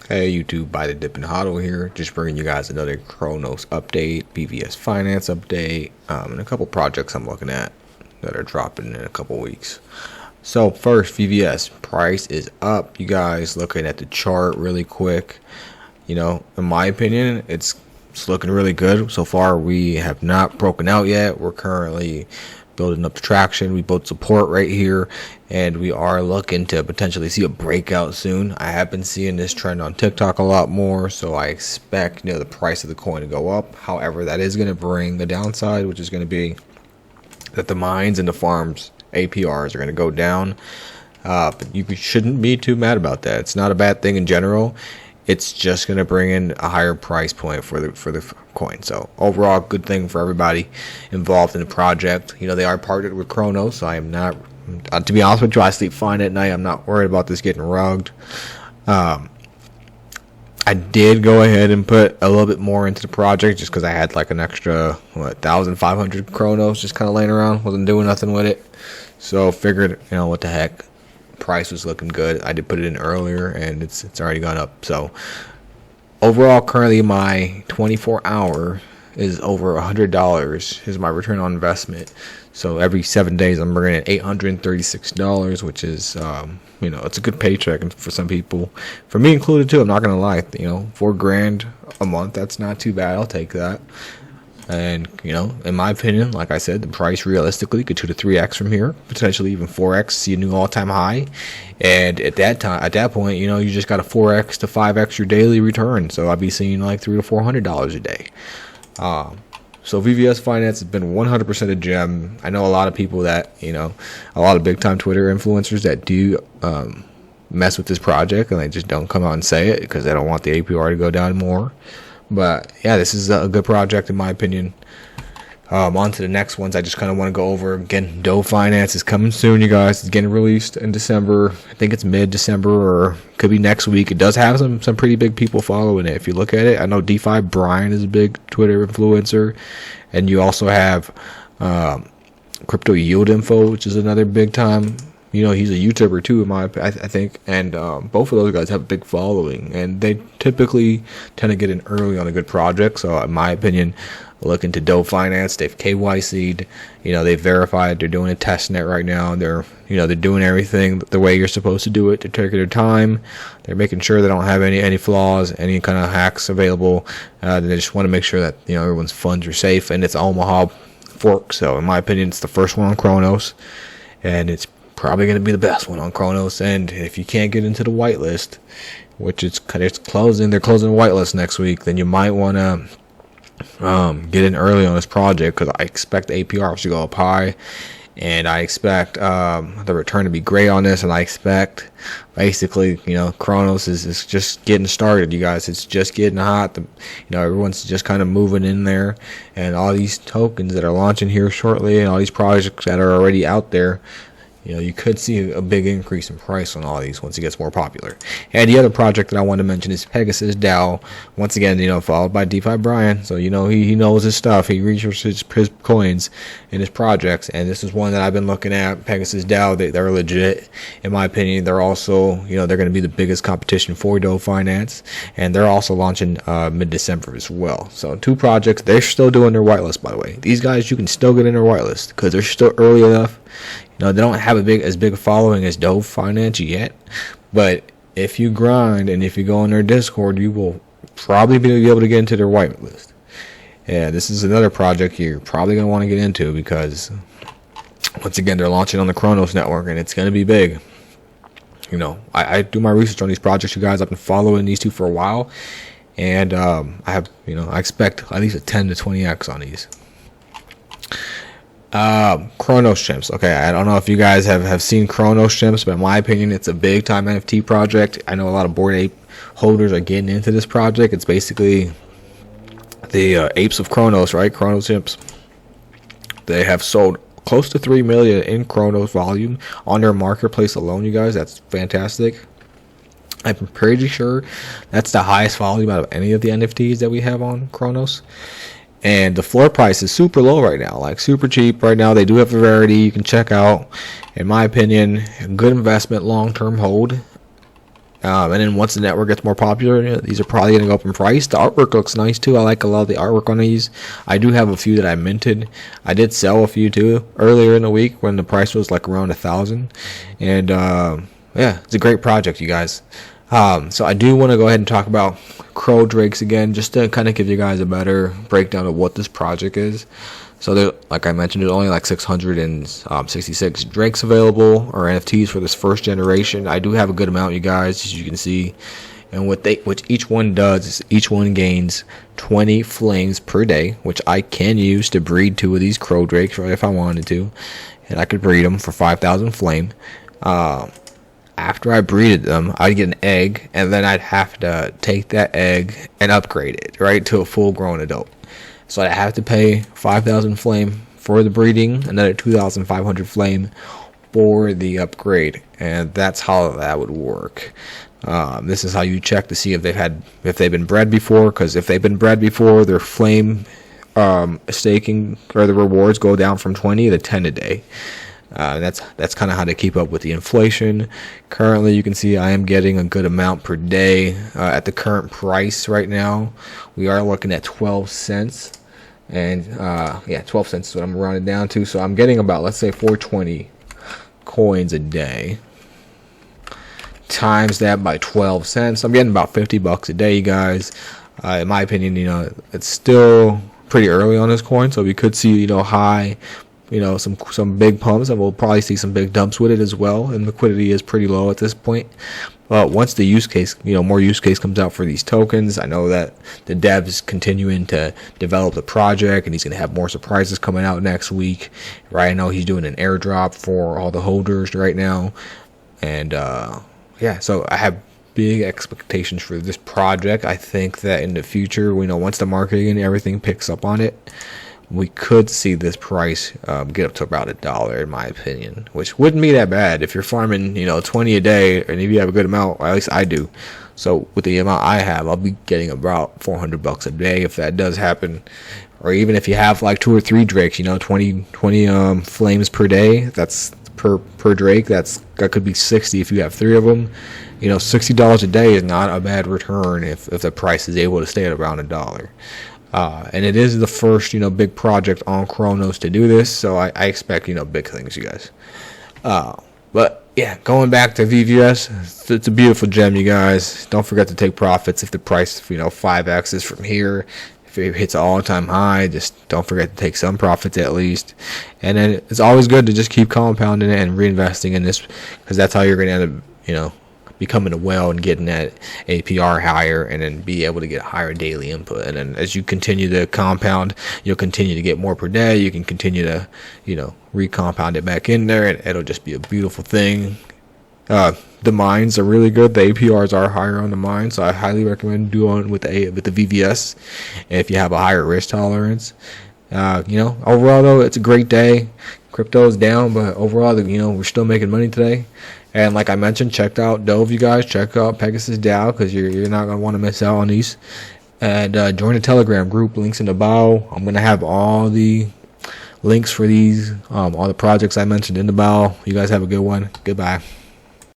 Hey YouTube, by the Dip and Hodl here, just bringing you guys another Kronos update, VVS finance update, and a couple projects I'm looking at that are dropping in a couple weeks. So first, VVS price is up. You guys looking at the chart really quick. You know, in my opinion, it's looking really good so far. We have not broken out yet. We're currently building up the traction. We built support right here, and we are looking to potentially see a breakout soon. I have been seeing this trend on TikTok a lot more, so I expect the price of the coin to go up. However, that is going to bring the downside, which is going to be that the mines and the farms APRs are going to go down. But you shouldn't be too mad about that. It's not a bad thing in general. It's just going to bring in a higher price point for the coin. So overall, good thing for everybody involved in the project. They are partnered with Kronos, so I am not, to be honest with you, I sleep fine at night. I'm not worried about this getting rugged. I did go ahead and put a little bit more into the project just because I had like an extra 1,500 Kronos just kind of laying around. Wasn't doing nothing with it, so figured what the heck. Price was looking good. I did put it in earlier, and it's already gone up. So overall, currently my 24-hour is over $100 is my return on investment. So every 7 days I'm bringing in $836, which is it's a good paycheck for some people, for me included too. I'm not gonna lie, $4,000 a month, that's not too bad. I'll take that. And in my opinion, like I said, the price realistically could 2 to 3x from here, potentially even 4x, see a new all-time high. And at that point, you just got a 4x to 5x your daily return. So I'd be seeing like $300 to $400 a day. So VVS Finance has been 100% a gem. I know a lot of people that a lot of big-time Twitter influencers that do mess with this project, and they just don't come out and say it because they don't want the APR to go down more. But yeah, this is a good project in my opinion. On to the next ones. I just kind of want to go over again. Doe Finance is coming soon, you guys. It's getting released in December. I think it's mid-December or could be next week. It does have some pretty big people following it. If you look at it, I know DeFi Brian is a big Twitter influencer, and you also have Crypto Yield Info, which is another big time. He's a YouTuber too, I think, and both of those guys have a big following, and they typically tend to get in early on a good project. So, in my opinion, look into Doe Finance. They've KYC'd, they've verified. They're doing a test net right now. They're doing everything the way you're supposed to do it. They're taking their time. They're making sure they don't have any flaws, any kind of hacks available. They just want to make sure that everyone's funds are safe, and it's Omaha fork. So, in my opinion, it's the first one on Kronos, and it's probably going to be the best one on Kronos. And if you can't get into the whitelist, which it's closing, they're closing the whitelist next week, then you might want to get in early on this project, because I expect the APR to go up high, and I expect the return to be great on this, and I expect basically Kronos is just getting started, you guys. It's just getting hot. Everyone's just kind of moving in there, and all these tokens that are launching here shortly, and all these projects that are already out there, you could see a big increase in price on all these once it gets more popular. And the other project that I want to mention is Pegasus DAO. Once again, followed by DeFi Brian. So, he knows his stuff. He researches his coins and his projects. And this is one that I've been looking at. Pegasus DAO, they're legit. In my opinion, they're also, they're going to be the biggest competition for Doe Finance. And they're also launching mid-December as well. So, 2 projects. They're still doing their whitelist, by the way. These guys, you can still get in their whitelist because they're still early enough. They don't have as big a following as Doe Finance yet, but if you grind and if you go on their Discord, you will probably be able to get into their whitelist. Yeah, this is another project you're probably going to want to get into because, once again, they're launching on the Kronos network, and it's going to be big. I do my research on these projects, you guys. I've been following these 2 for a while, and I expect at least a 10 to 20x on these. Kronos Chimps. Okay, I don't know if you guys have seen Kronos Chimps, but in my opinion, it's a big time NFT project. I know a lot of Bored Ape holders are getting into this project. It's basically the apes of Kronos, right? Kronos Chimps. They have sold close to 3 million in Kronos volume on their marketplace alone, you guys. That's fantastic. I'm pretty sure that's the highest volume out of any of the NFTs that we have on Kronos. And the floor price is super low right now, like super cheap right now. They do have a rarity you can check out. In my opinion, a good investment, long-term hold. And then once the network gets more popular, these are probably going to go up in price. The artwork looks nice too. I like a lot of the artwork on these. I do have a few that I minted. I did sell a few too earlier in the week when the price was like around 1,000. And yeah, it's a great project, you guys. So I do want to go ahead and talk about Crow Drakes again, just to kind of give you guys a better breakdown of what this project is. So there, like I mentioned, there's only like 666 Drakes available, or NFTs, for this first generation. I do have a good amount, you guys, as you can see. And what each one does is each one gains 20 flames per day, which I can use to breed 2 of these Crow Drakes, right, if I wanted to. And I could breed them for 5,000 flame. After I breeded them, I'd get an egg, and then I'd have to take that egg and upgrade it, right, to a full-grown adult. So I have to pay 5,000 flame for the breeding, another 2,500 flame for the upgrade, and that's how that would work. This is how you check to see if they've been bred before, because if they've been bred before, their flame staking, or the rewards, go down from 20 to 10 a day. That's kind of how to keep up with the inflation. Currently, you can see I am getting a good amount per day. At the current price right now, we are looking at 12 cents. And yeah, 12 cents is what I'm rounding down to. So I'm getting about, let's say, 420 coins a day. Times that by 12 cents. I'm getting about 50 bucks a day, you guys. In my opinion, it's still pretty early on this coin, so we could see, high, some big pumps, and we'll probably see some big dumps with it as well. And liquidity is pretty low at this point. But once the use case, more use case comes out for these tokens, I know that the dev is continuing to develop the project, and he's going to have more surprises coming out next week. Right, I know he's doing an airdrop for all the holders right now, and yeah, so I have big expectations for this project. I think that in the future, once the marketing and everything picks up on it, we could see this price get up to about $1, in my opinion, which wouldn't be that bad if you're farming 20 a day, and if you have a good amount, or at least I do. So with the amount I have, I'll be getting about $400 a day if that does happen. Or even if you have like 2 or 3 drakes, 20 flames per day, that's per drake, that could be 60 if you have 3 of them. $60 a day is not a bad return if the price is able to stay at around $1. And it is the first, big project on Chronos to do this, so I expect, big things, you guys. But yeah, going back to VVS, it's a beautiful gem, you guys. Don't forget to take profits if the price, 5x is from here. If it hits an all-time high, just don't forget to take some profits at least. And then it's always good to just keep compounding it and reinvesting in this, because that's how you're going to end up, becoming a whale and getting that APR higher, and then be able to get higher daily input. And then as you continue to compound, you'll continue to get more per day. You can continue to, recompound it back in there, and it'll just be a beautiful thing. The mines are really good. The APRs are higher on the mine, so I highly recommend doing with the VVS if you have a higher risk tolerance. Overall though, it's a great day. Crypto is down, but overall, we're still making money today. And like I mentioned, check out Dove, you guys. Check out Pegasus DAO, because you're not going to want to miss out on these. And join the Telegram group. Links in the bio. I'm going to have all the links for these, all the projects I mentioned in the bio. You guys have a good one. Goodbye.